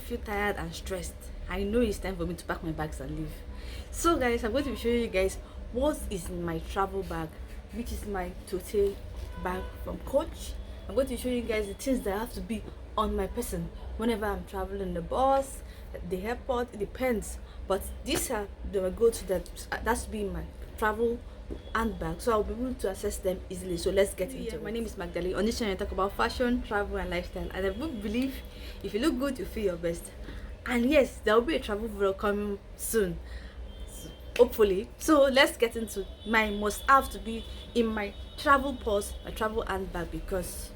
feel tired and stressed, I know it's time for me to pack my bags and leave. So guys, I'm going to be showing you guys what is in my travel bag, which is my tote bag from Coach. I'm going to show you guys the things that have to be on my person whenever I'm traveling, the bus, the airport. It depends, but these are the go-to that's be in my travel handbag, so I'll be able to access them easily. So let's get into it. My name is Magdalene. On this channel I talk about fashion, travel and lifestyle, and I believe if you look good you feel your best. And yes, there will be a travel vlog coming soon, hopefully. So let's get into my must have to be in my travel purse, my travel handbag, because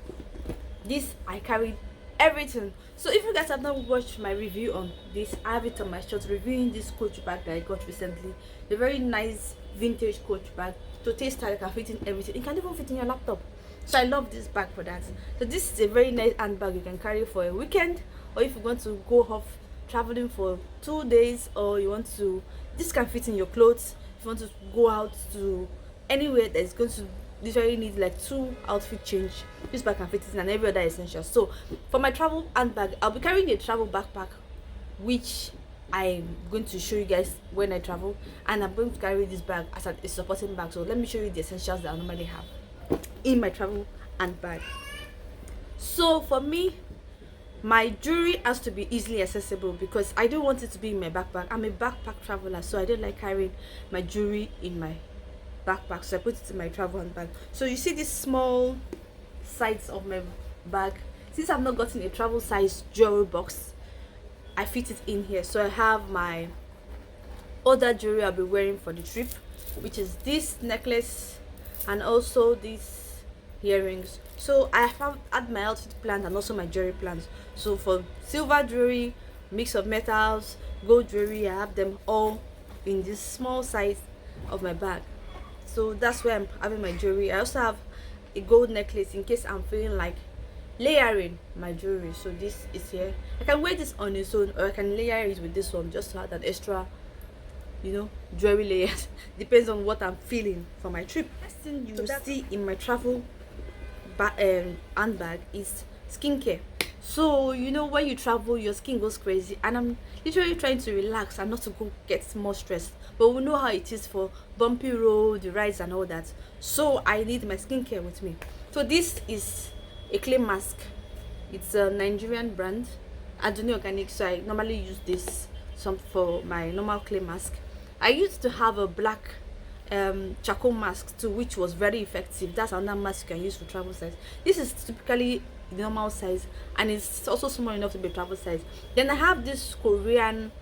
this I carried everything. So if you guys have not watched my review on this, I have it on my short reviewing this Coach bag that I got recently. The very nice vintage Coach bag, to taste style, can fit in everything. It can even fit in your laptop, so I love this bag for that. So this is a very nice handbag you can carry for a weekend, or if you want to go off traveling for 2 days, or you want to, this can fit in your clothes. If you want to go out to anywhere that is going to literally need like 2 outfit change, this bag can fit in, and every other essential. So for my travel handbag, I'll be carrying a travel backpack, which I'm going to show you guys when I travel, and I'm going to carry this bag as a supporting bag. So let me show you the essentials that I normally have in my travel handbag. So for me, my jewelry has to be easily accessible because I don't want it to be in my backpack. I'm a backpack traveler, so I don't like carrying my jewelry in my backpack, so I put it in my travel handbag. So you see this small sides of my bag. Since I've not gotten a travel size jewelry box, I fit it in here. So I have my other jewelry I'll be wearing for the trip, which is this necklace and also these earrings. So I have had my outfit planned and also my jewelry plans. So for silver jewelry, mix of metals, gold jewelry, I have them all in this small size of my bag. So that's where I'm having my jewelry. I also have a gold necklace in case I'm feeling like layering my jewelry. So this is here. I can wear this on its own, or I can layer it with this one just to add an extra, jewelry layers. Depends on what I'm feeling for my trip. Next thing you will see in my travel handbag is skincare. So when you travel, your skin goes crazy, and I'm literally trying to relax and not to go get more stressed, but we know how it is for bumpy road, the rides and all that. So I need my skincare with me. So this is a clay mask. It's a Nigerian brand, Adoni Organic. So I normally use this for my normal clay mask. I used to have a black charcoal mask too, which was very effective. That's another mask you can use for travel size. This is typically the normal size, and it's also small enough to be travel size. Then I have this Korean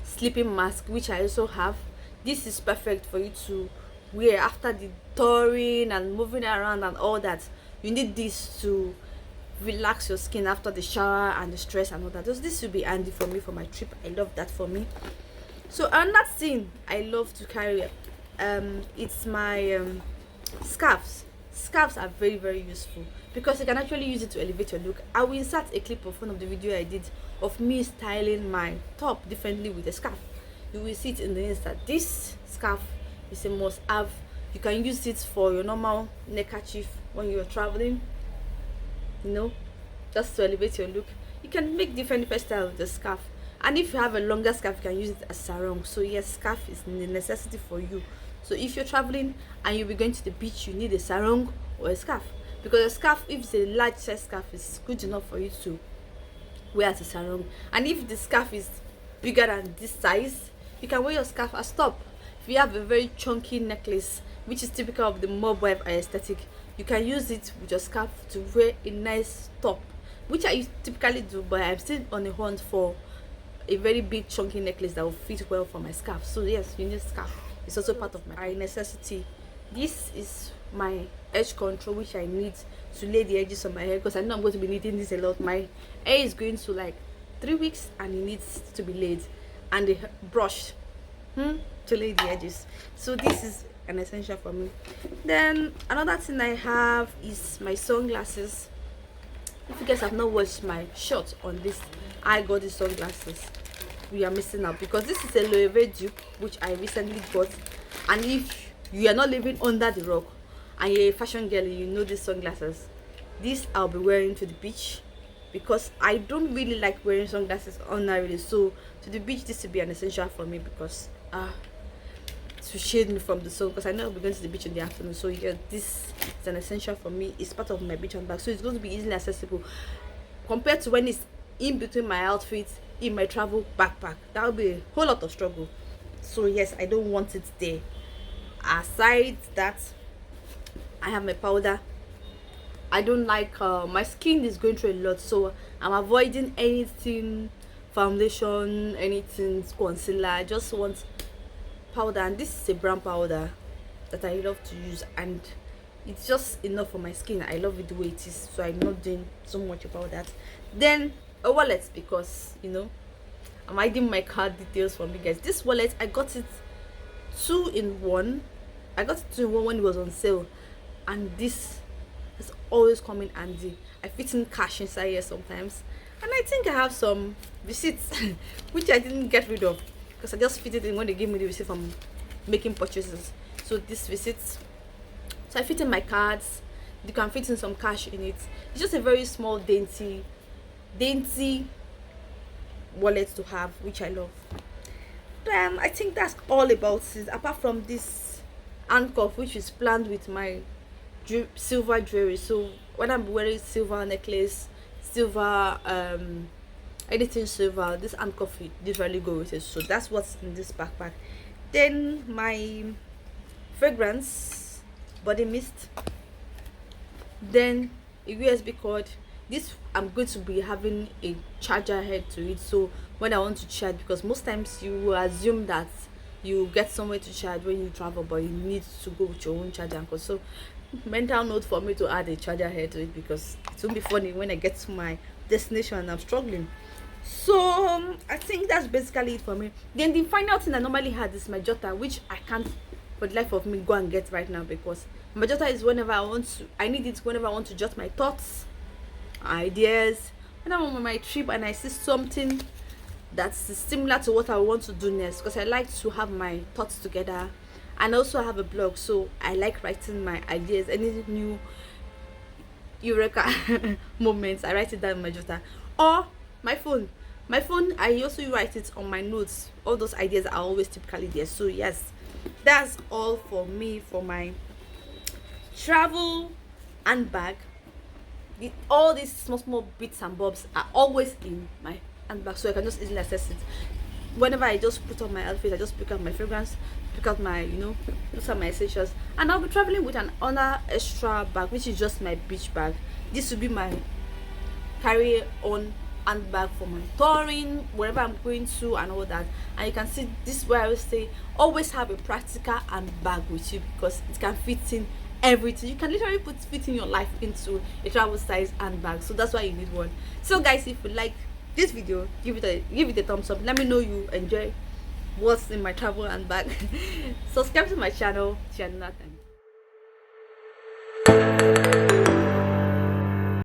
sleeping mask, which I also have. This is perfect for you to wear after the touring and moving around and all that. You need this to relax your skin after the shower and the stress and all that. So this will be handy for me for my trip. I love that for me. So another thing I love to carry, it's my scarves. Scarves are very, very useful because you can actually use it to elevate your look. I will insert a clip of one of the video I did of me styling my top differently with a scarf. You will see it in the Insta. This scarf is a must have. You can use it for your normal neckerchief when you're traveling, just to elevate your look. You can make different hairstyles with the scarf, and if you have a longer scarf, you can use it as sarong. So yes, scarf is a necessity for you. So if you're traveling and you'll be going to the beach, you need a sarong or a scarf, because a scarf, if it's a large size scarf, is good enough for you to wear as a sarong. And if the scarf is bigger than this size, you can wear your scarf as top. If you have a very chunky necklace, which is typical of the mob wife aesthetic, you can use it with your scarf to wear a nice top, which I typically do, but I'm still on a hunt for a very big chunky necklace that will fit well for my scarf. So yes, you need scarf. It's also part of my necessity. This is my edge control, which I need to lay the edges on my hair, because I know I'm going to be needing this a lot. My hair is going to like 3 weeks and it needs to be laid, and the brush to lay the edges. So this is an essential for me. Then another thing I have is my sunglasses. If you guys have not watched my shot on this, I got the sunglasses. We are missing out because this is a Loewe dupe which I recently got. And if you are not living under the rock and you're a fashion girl, you know these sunglasses. This I'll be wearing to the beach because I don't really like wearing sunglasses ordinarily. So to the beach, this will be an essential for me because to shade me from the sun, because I know I'll be going to the beach in the afternoon. So yeah, this is an essential for me. It's part of my beach handbag, so it's going to be easily accessible compared to when it's in between my outfits in my travel backpack. That will be a whole lot of struggle. So yes, I don't want it there. Aside that, I have my powder. I don't like my skin is going through a lot, so I'm avoiding anything foundation, anything concealer. I just want powder, and this is a brown powder that I love to use, and it's just enough for my skin. I love it the way it is, so I'm not doing so much about that. Then a wallet, because I'm hiding my card details from you guys. This wallet, I got it 2 in 1. I got it 2 in 1 when it was on sale, and this is always coming handy. I fit in cash inside here sometimes, and I think I have some receipts which I didn't get rid of because I just fit it in when they gave me the receipt from making purchases. So this receipts, so I fit in my cards. You can fit in some cash in it. It's just a very small dainty wallet to have, which I love. I think that's all about it, apart from this handcuff which is planned with my silver jewelry. So when I'm wearing silver necklace, silver anything silver, this handcuff usually go with it. So that's what's in this backpack. Then my fragrance, body mist, then a USB cord. This, I'm going to be having a charger head to it, so when I want to charge, because most times you will assume that you get somewhere to charge when you travel, but you need to go with your own charger. So mental note for me to add a charger head to it, because it won't be funny when I get to my destination and I'm struggling. So I think that's basically it for me. Then the final thing I normally had is my jotter, which I can't for the life of me go and get right now, because my jotter is whenever I need it whenever I want to jot my thoughts, ideas, when I'm on my trip and I see something that's similar to what I want to do next, because I like to have my thoughts together, and also I have a blog, so I like writing my ideas, any new eureka moments, I write it down in my jotter. Or my phone, I also write it on my notes. All those ideas are always typically there. So yes, that's all for me for my travel handbag. All these small bits and bobs are always in my handbag, so I can just easily access it. Whenever I just put on my outfit, I just pick up my fragrance, pick out my those are my essentials, and I'll be traveling with an other extra bag, which is just my beach bag. This will be my carry on handbag for my touring, wherever I'm going to and all that. And you can see this is where I will say always have a practical handbag with you, because it can fit in everything. You can literally fit in your life into a travel size handbag, so that's why you need one. So guys, if you like this video, give it a thumbs up. Let me know you enjoy what's in my travel handbag. Subscribe to my channel. See you another time.